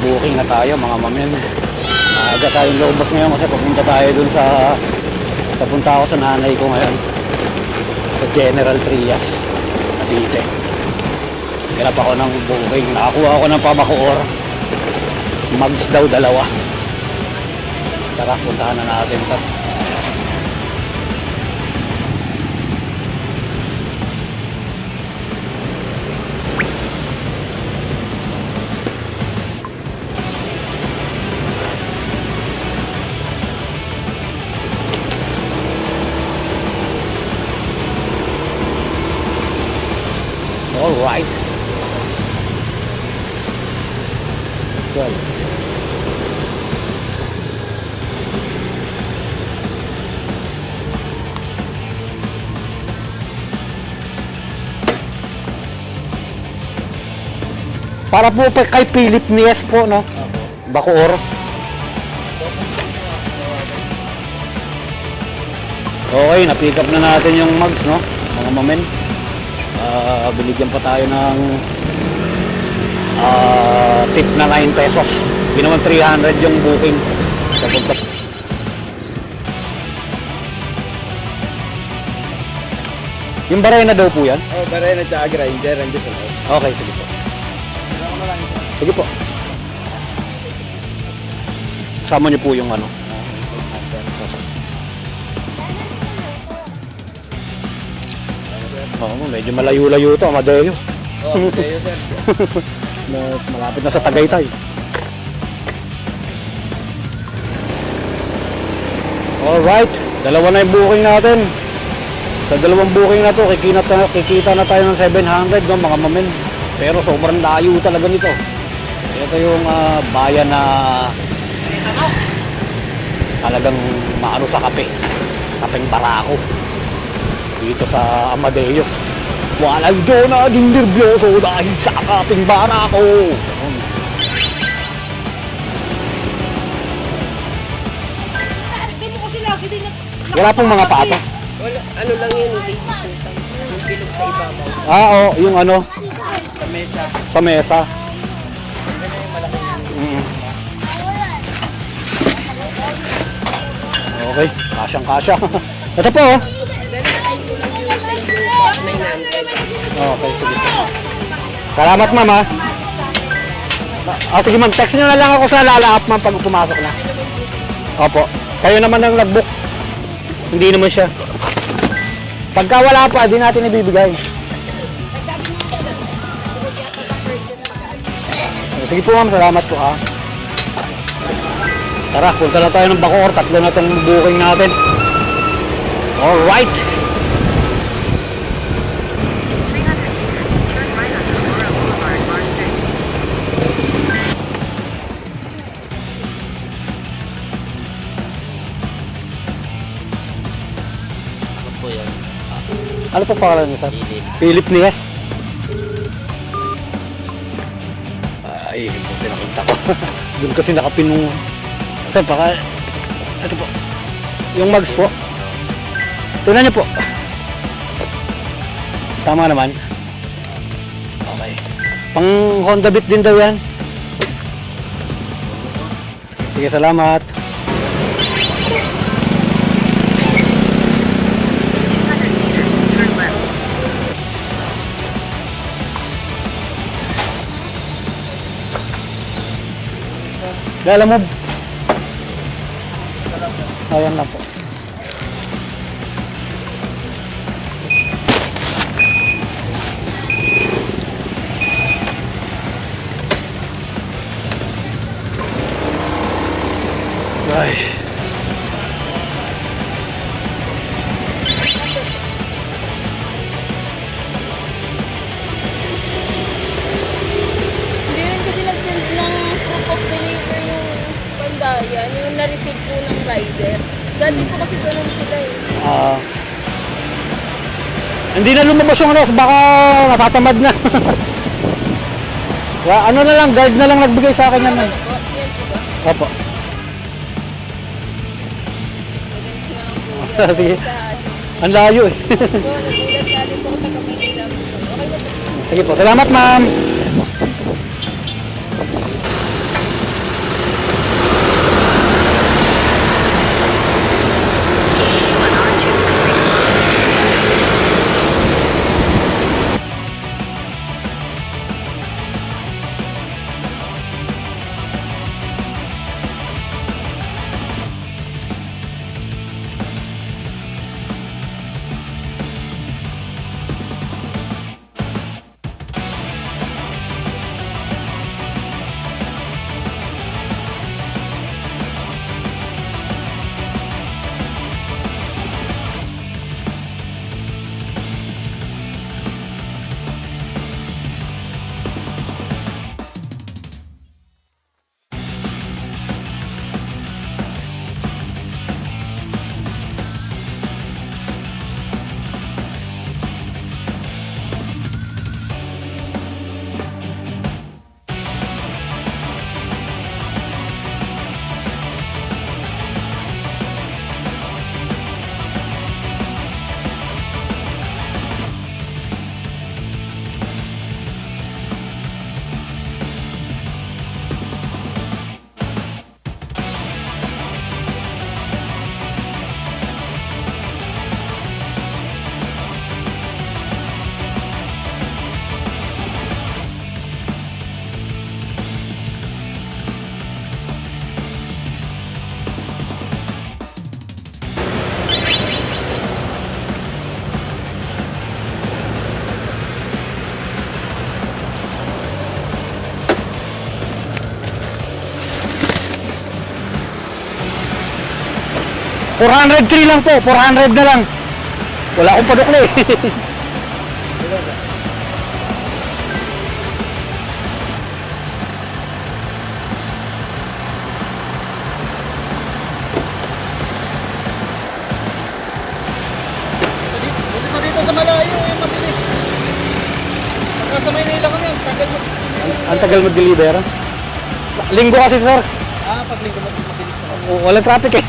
Nag-booking na tayo mga mamen. Aga tayong lumabas ngayon kasi papunta tayo dun sa... Papunta ako sa nanay ko ngayon. Sa General Trias, Cavite. Hirap ako ng booking. Nakakuha ako ng pabacoor. Mags daw 2. Tara, puntahan na natin ito. All right. Good. Para po kay Philip Nies po, no? Bacoor. Okay, na-pick up na natin yung mugs, no? Mga mamen. Binigyan pa tayo ng tip na 9 pesos. Ginawan 300 yung booking. Yung Barena daw po yan? Oh, Barena tsaka grinder. Okay, sige po. Sige po. Sama niyo po yung ano. Oo, medyo malayo-layo ito, Amadeo. Oh, Amadeo, sir. Malapit na sa Tagaytay. Alright, 2 na yung booking natin. Sa 2 booking na to, kikita na tayo ng 700, no, mga mamen. Pero sobrang layo talaga nito. Ito yung bayan na talagang maano sa kape. Kapeng Barako. Dito sa Amadeo. Walang doon naging nervyoso dahil sa kapeng Barako. Wala pong mga pato. Wala, ano lang yun, baby pusa. Yung bilog sa ibabaw. Oo, yung ano? Sa mesa. Sa mesa. Okay, kasyang-kasya. Ito po, oh. Okay, sige. Salamat, ma'am, ha. Sige, ma'am. Text nyo na lang ako sa Lala app, ma'am, pag pumasok na. Opo. Kayo naman ang nag-book. Hindi naman siya. Pagka wala pa, di natin ibibigay. Sige po, ma'am. Salamat po, ha. Tara, punta na tayo ng Bacoor. 3 na itong booking natin. Alright. Ano po pangalan niyo, sir? Philip Nies. Ay, buti nakita ko. Doon kasi nakapin nung... Baka... Ito po. Yung mugs po. Tunan niyo po. Tama naman. Okay. Pang Honda Beat din daw yan. Sige, salamat. Lala mo. Ayan lang po. Ay. Hindi rin kasi nag-send ng proof of delivery yung Pandayan, yung na-receive po ng rider. Dati po kasi ganun sila eh. Hindi na lumabas yung ano, baka natatamad na. Ano na lang, guard na lang nagbigay sa akin yan. Ano po? Yan po ba? Opo. Ganun nga po. Sige. Sa Hasin. Ang layo eh. Po, nagulat nga din po ako taga Maynila po. Okay na po. Sige po, salamat ma'am. 403 lang po, 400 na lang. Wala akong padukli. Buti pa dito sa malayo, eh, mabilis. Pagka sa Maynila kami, ang tagal mo. Ang tagal mag-deliver. Linggo kasi sir, Pag linggo mas mabilis na. walang traffic eh.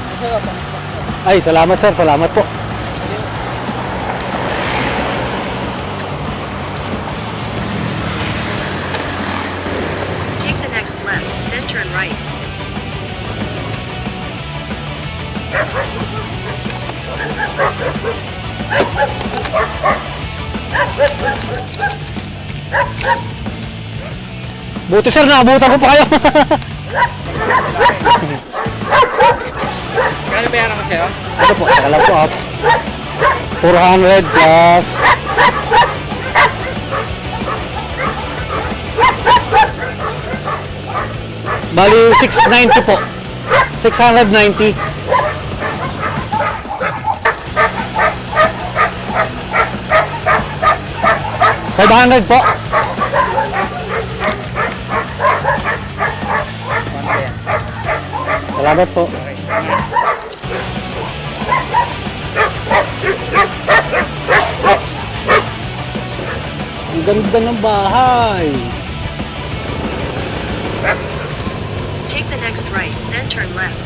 Masarap ang stock mo. Ay, salamat sir, salamat po. Take the next left, then turn right. Buti sir, naabutan ko pa kayo. Kano bayaran ko sa'yo? Ano po, teka lang po ah. 400 plus. Bali, 690 po. 690. $500 po. Salamat po. Ang ganda ng bahay. Take the next right, then turn left.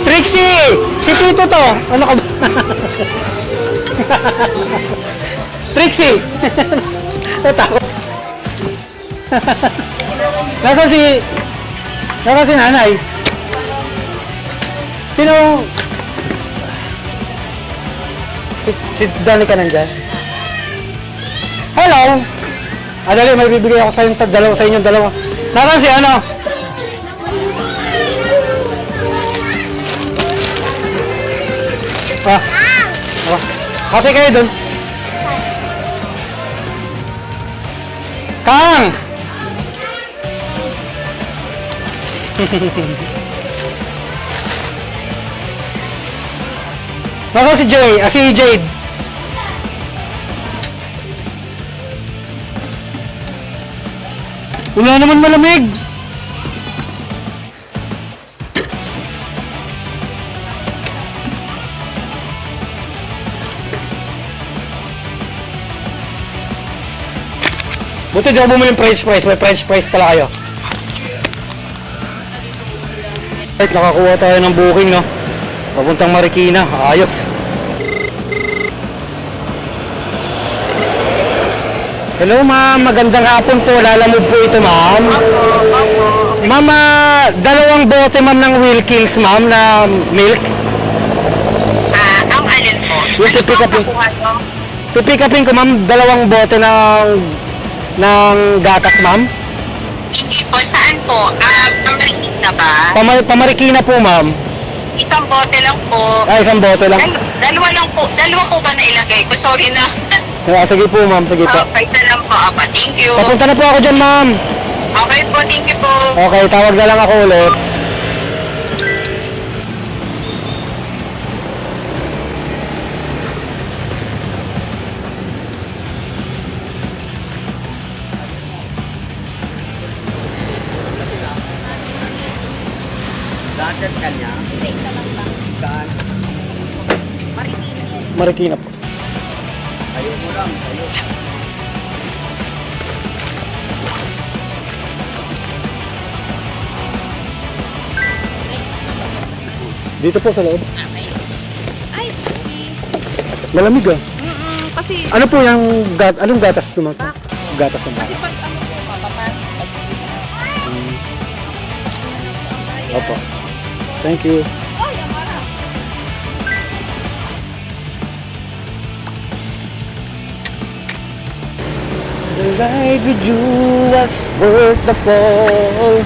Trixie! Si Tito to! Ano ka ba? Trixie! Natakot. Nasaan si nanay? Sino? Si Danica nandyan? Hello! Dali, may bibigay ako sa inyong dalawa. Nasaan si ano? Kati kayo dun. Kang! Nako si Jade. Wala naman malamig. Buti di ako bumili ng French fries. May French fries pala kayo. Right, nakakuha tayo ng booking, no? Papuntang Marikina. Ayos. Hello, ma'am. Magandang hapon po. Lalamove po ito, ma'am. Ma'am, dalawang bote, ma'am, ng Wilkins, ma'am, na milk. Ang alin po? Yung pipick upin ko, ma'am, dalawang bote ng gatas, ma'am. Hindi po, saan po? Pamarikina ba? Pamarikina po, ma'am. Isang bote lang po. Isang bote lang. Dalawa lang po. Dalawa po ba nailagay ko? Sorry na. Sige po, ma'am. Sige po. Okay, na lang po. Thank you. Papunta na po ako dyan, ma'am. Okay po, thank you po. Okay, tawag na lang ako ulit. Dagat kanya. Isa lang ba? Saan? Marikina po. Ayaw mo lang. Ayaw. Dito po sa loob. Ay, Malamig ah. kasi Ano po yung anong gatas ito, ma'am? Gatas ng kasi baka. pag ano po, mapapanis pag hindi na. Opo. Thank you. Ay, amara. The ride with you was worth the fall.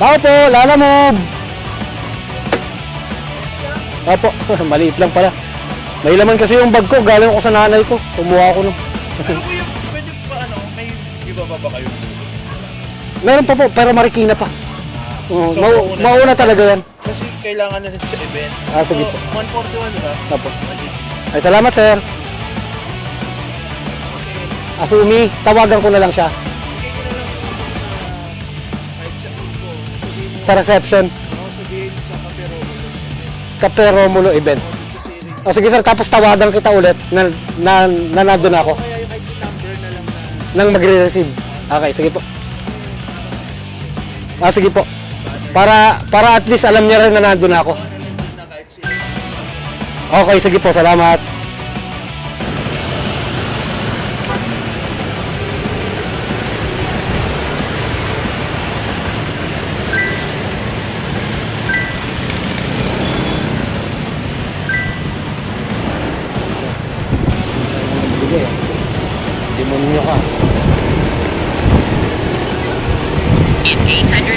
Tao po, lalamove. Opo, maliit lang pala. May laman kasi yung bag ko, galing ako sa nanay ko. Kumuha ko no. Ano po yung, pwede pa ano, may iba ba kayo? Meron pa po, pero Marikina pa. Oo, So, mauna talaga yan. Kasi kailangan na sa event. Sige po. 141, di ba? Opo. Ay, salamat sir. Asumi, tawagan ko na lang siya. Bigay ko na lang po kahit sa info. Sabihin mo, Sa reception, sabihin sa Cafe Romulo. Cafe Romulo event. Kasi rin. O sige sir, tapos tawagan kita ulit na nandun ako Kaya yung ID number na lang na nang magre-receive. Okay, sige po. Sige po. Para at least alam niya rin na nandun ako. nandun na kahit sino. Okay, sige po. Salamat. In 800